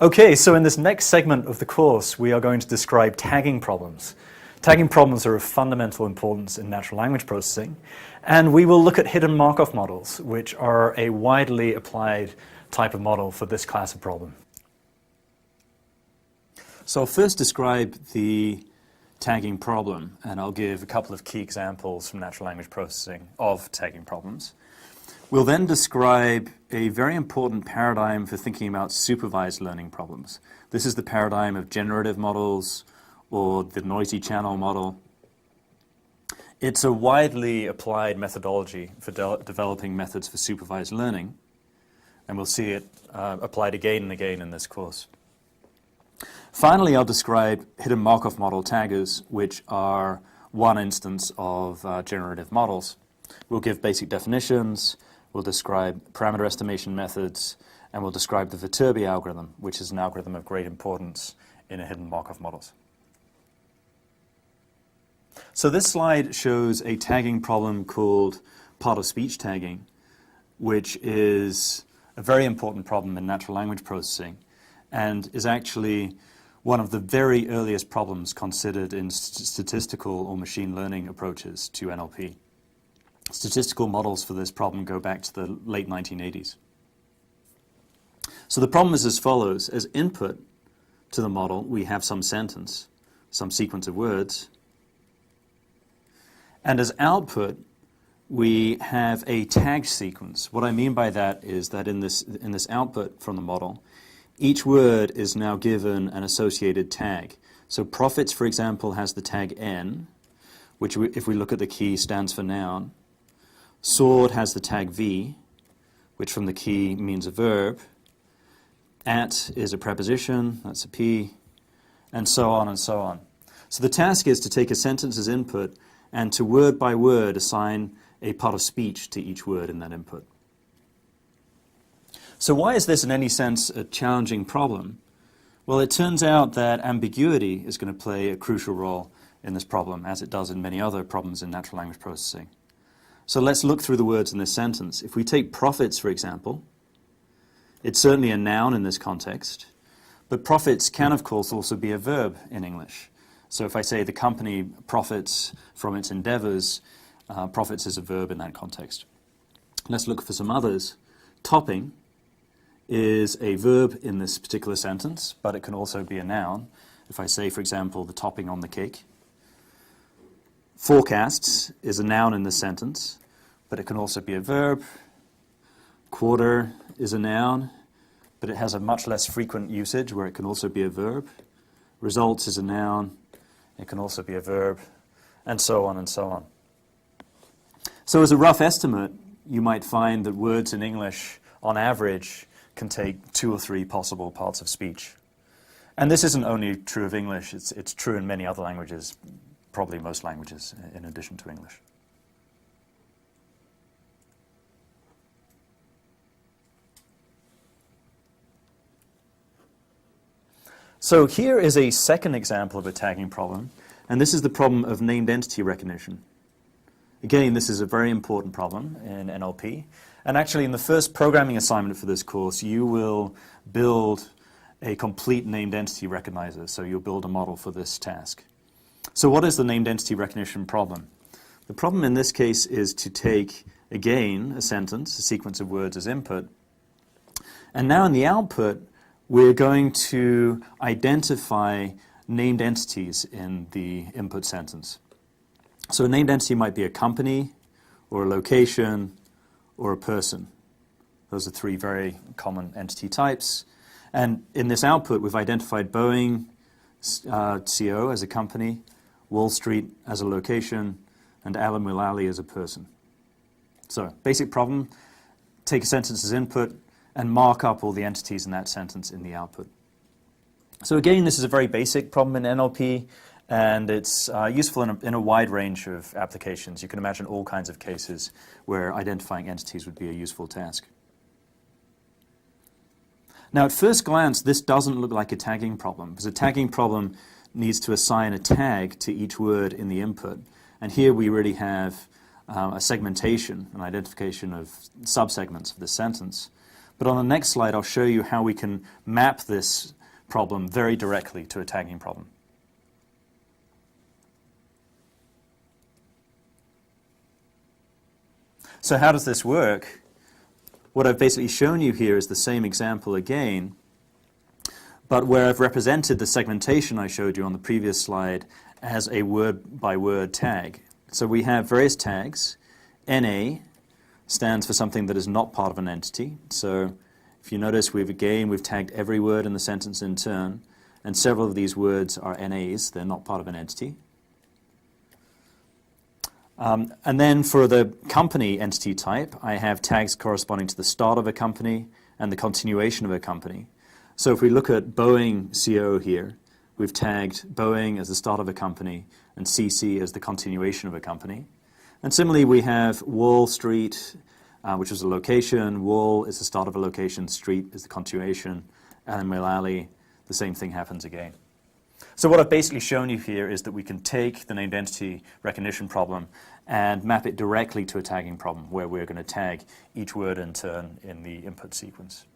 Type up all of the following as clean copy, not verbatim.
Okay, so in this next segment of the course, we are going to describe tagging problems. Tagging problems are of fundamental importance in natural language processing, and we will look at hidden Markov models, which are a widely applied type of model for this class of problem. So I'll first describe the tagging problem, and I'll give a couple of key examples from natural language processing of tagging problems. We'll then describe a very important paradigm for thinking about supervised learning problems. This is the paradigm of generative models or the noisy channel model. It's a widely applied methodology for developing methods for supervised learning, and we'll see it applied again and again in this course. Finally, I'll describe hidden Markov model taggers, which are one instance of generative models. We'll give basic definitions, we'll describe parameter estimation methods, and we'll describe the Viterbi algorithm, which is an algorithm of great importance in hidden Markov models. So this slide shows a tagging problem called part-of-speech tagging, which is a very important problem in natural language processing and is actually one of the very earliest problems considered in statistical or machine learning approaches to NLP. Statistical models for this problem go back to the late 1980s. So the problem is as follows. As input to the model, we have some sentence, some sequence of words. And as output, we have a tag sequence. What I mean by that is that in this output from the model, each word is now given an associated tag. So profits, for example, has the tag N, which if we look at the key stands for noun. Sword has the tag V, which from the key means a verb. At is a preposition, that's a P, and so on and so on. So the task is to take a sentence as input and to word by word assign a part of speech to each word in that input. So why is this in any sense a challenging problem? Well, it turns out that ambiguity is going to play a crucial role in this problem, as it does in many other problems in natural language processing. So let's look through the words in this sentence. If we take profits, for example, it's certainly a noun in this context, but profits can, of course, also be a verb in English. So if I say the company profits from its endeavors, profits is a verb in that context. Let's look for some others. Topping is a verb in this particular sentence, but it can also be a noun. If I say, for example, the topping on the cake. Forecasts is a noun in this sentence, but it can also be a verb. Quarter is a noun, but it has a much less frequent usage where it can also be a verb. Results is a noun, it can also be a verb, and so on and so on. So as a rough estimate, you might find that words in English, on average, can take 2 or 3 possible parts of speech. And this isn't only true of English, it's true in many other languages, probably most languages in addition to English. So here is a second example of a tagging problem, and this is the problem of named entity recognition. Again, this is a very important problem in NLP, and actually in the first programming assignment for this course, you will build a complete named entity recognizer, so you'll build a model for this task. So what is the named entity recognition problem? The problem in this case is to take, again, a sentence, a sequence of words as input, and now in the output, we're going to identify named entities in the input sentence. So a named entity might be a company, or a location, or a person. Those are 3 very common entity types. And in this output, we've identified Boeing CO as a company, Wall Street as a location, and Alan Mulally as a person. So, basic problem, take a sentence as input and mark up all the entities in that sentence in the output. So again, this is a very basic problem in NLP, and it's useful in a wide range of applications. You can imagine all kinds of cases where identifying entities would be a useful task. Now, at first glance, this doesn't look like a tagging problem, because a tagging problem needs to assign a tag to each word in the input. And here we really have a segmentation, an identification of subsegments of the sentence. But on the next slide, I'll show you how we can map this problem very directly to a tagging problem. So how does this work? What I've basically shown you here is the same example again, but where I've represented the segmentation I showed you on the previous slide as a word-by-word tag. So we have various tags. NA stands for something that is not part of an entity. So if you notice, we've tagged every word in the sentence in turn, and several of these words are NAs. They're not part of an entity. And then for the company entity type, I have tags corresponding to the start of a company and the continuation of a company. So if we look at Boeing CO here, we've tagged Boeing as the start of a company and CC as the continuation of a company. And similarly, we have Wall Street, which is a location. Wall is the start of a location. Street is the continuation. And Mill Alley, the same thing happens again. So what I've basically shown you here is that we can take the named entity recognition problem and map it directly to a tagging problem where we're going to tag each word in turn in the input sequence.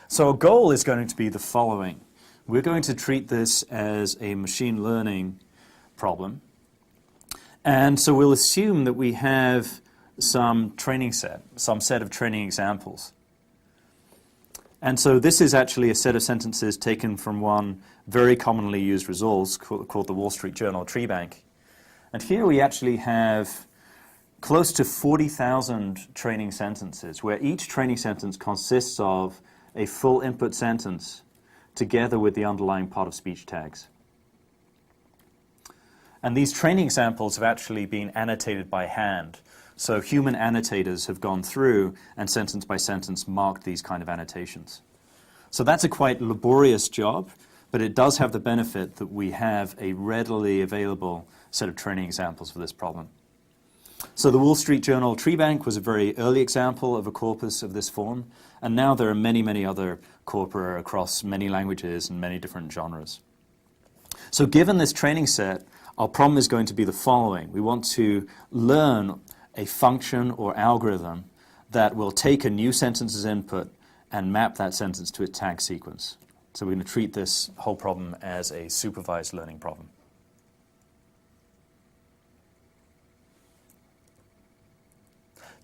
So our goal is going to be the following. We're going to treat this as a machine learning problem. And so we'll assume that we have some set of training examples. And so this is actually a set of sentences taken from one very commonly used resource called the Wall Street Journal Tree Bank. And here we actually have close to 40,000 training sentences, where each training sentence consists of a full input sentence together with the underlying part of speech tags. And these training examples have actually been annotated by hand. So human annotators have gone through and sentence by sentence marked these kind of annotations. So that's a quite laborious job, but it does have the benefit that we have a readily available set of training examples for this problem. So the Wall Street Journal Tree Bank was a very early example of a corpus of this form, and now there are many, many other corpora across many languages and many different genres. So given this training set, our problem is going to be the following. We want to learn a function or algorithm that will take a new sentence as input and map that sentence to a tag sequence. So we're going to treat this whole problem as a supervised learning problem.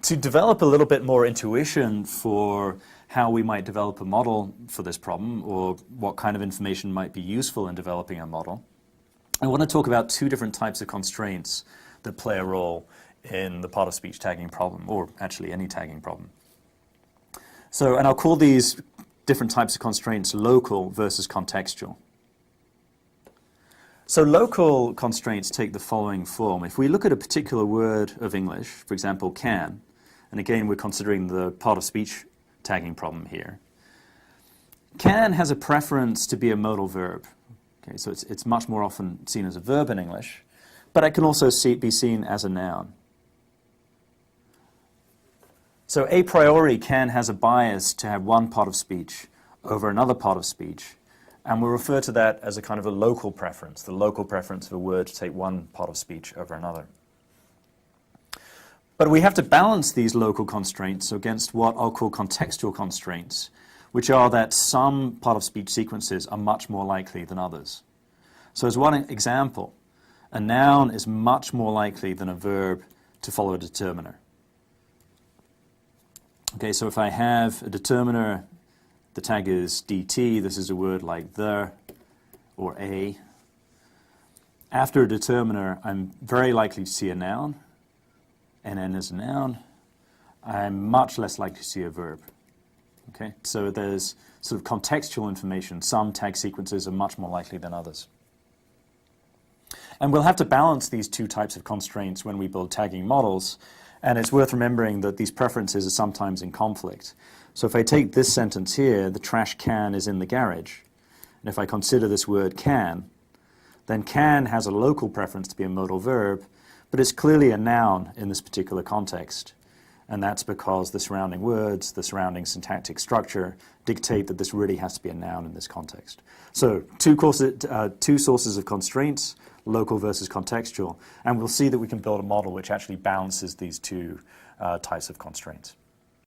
To develop a little bit more intuition for how we might develop a model for this problem, or what kind of information might be useful in developing a model, I want to talk about two different types of constraints that play a role in the part of speech tagging problem, or actually any tagging problem. So, and I'll call these different types of constraints local versus contextual. So local constraints take the following form. If we look at a particular word of English, for example, can, and again we're considering the part of speech tagging problem here, can has a preference to be a modal verb. Okay, so it's much more often seen as a verb in English, but it can also be seen as a noun. So a priori, can has a bias to have one part of speech over another part of speech, and we'll refer to that as a kind of a local preference, the local preference of a word to take one part of speech over another. But we have to balance these local constraints against what I'll call contextual constraints, which are that some part of speech sequences are much more likely than others. So as one example, a noun is much more likely than a verb to follow a determiner. Okay, so if I have a determiner, the tag is DT, this is a word like the or a. After a determiner, I'm very likely to see a noun. NN is a noun. I'm much less likely to see a verb. Okay, so there's sort of contextual information. Some tag sequences are much more likely than others. And we'll have to balance these two types of constraints when we build tagging models. And it's worth remembering that these preferences are sometimes in conflict. So if I take this sentence here, the trash can is in the garage, and if I consider this word can, then can has a local preference to be a modal verb, but it's clearly a noun in this particular context. And that's because the surrounding words, the surrounding syntactic structure dictate that this really has to be a noun in this context. So two sources of constraints, local versus contextual, and we'll see that we can build a model which actually balances these two types of constraints.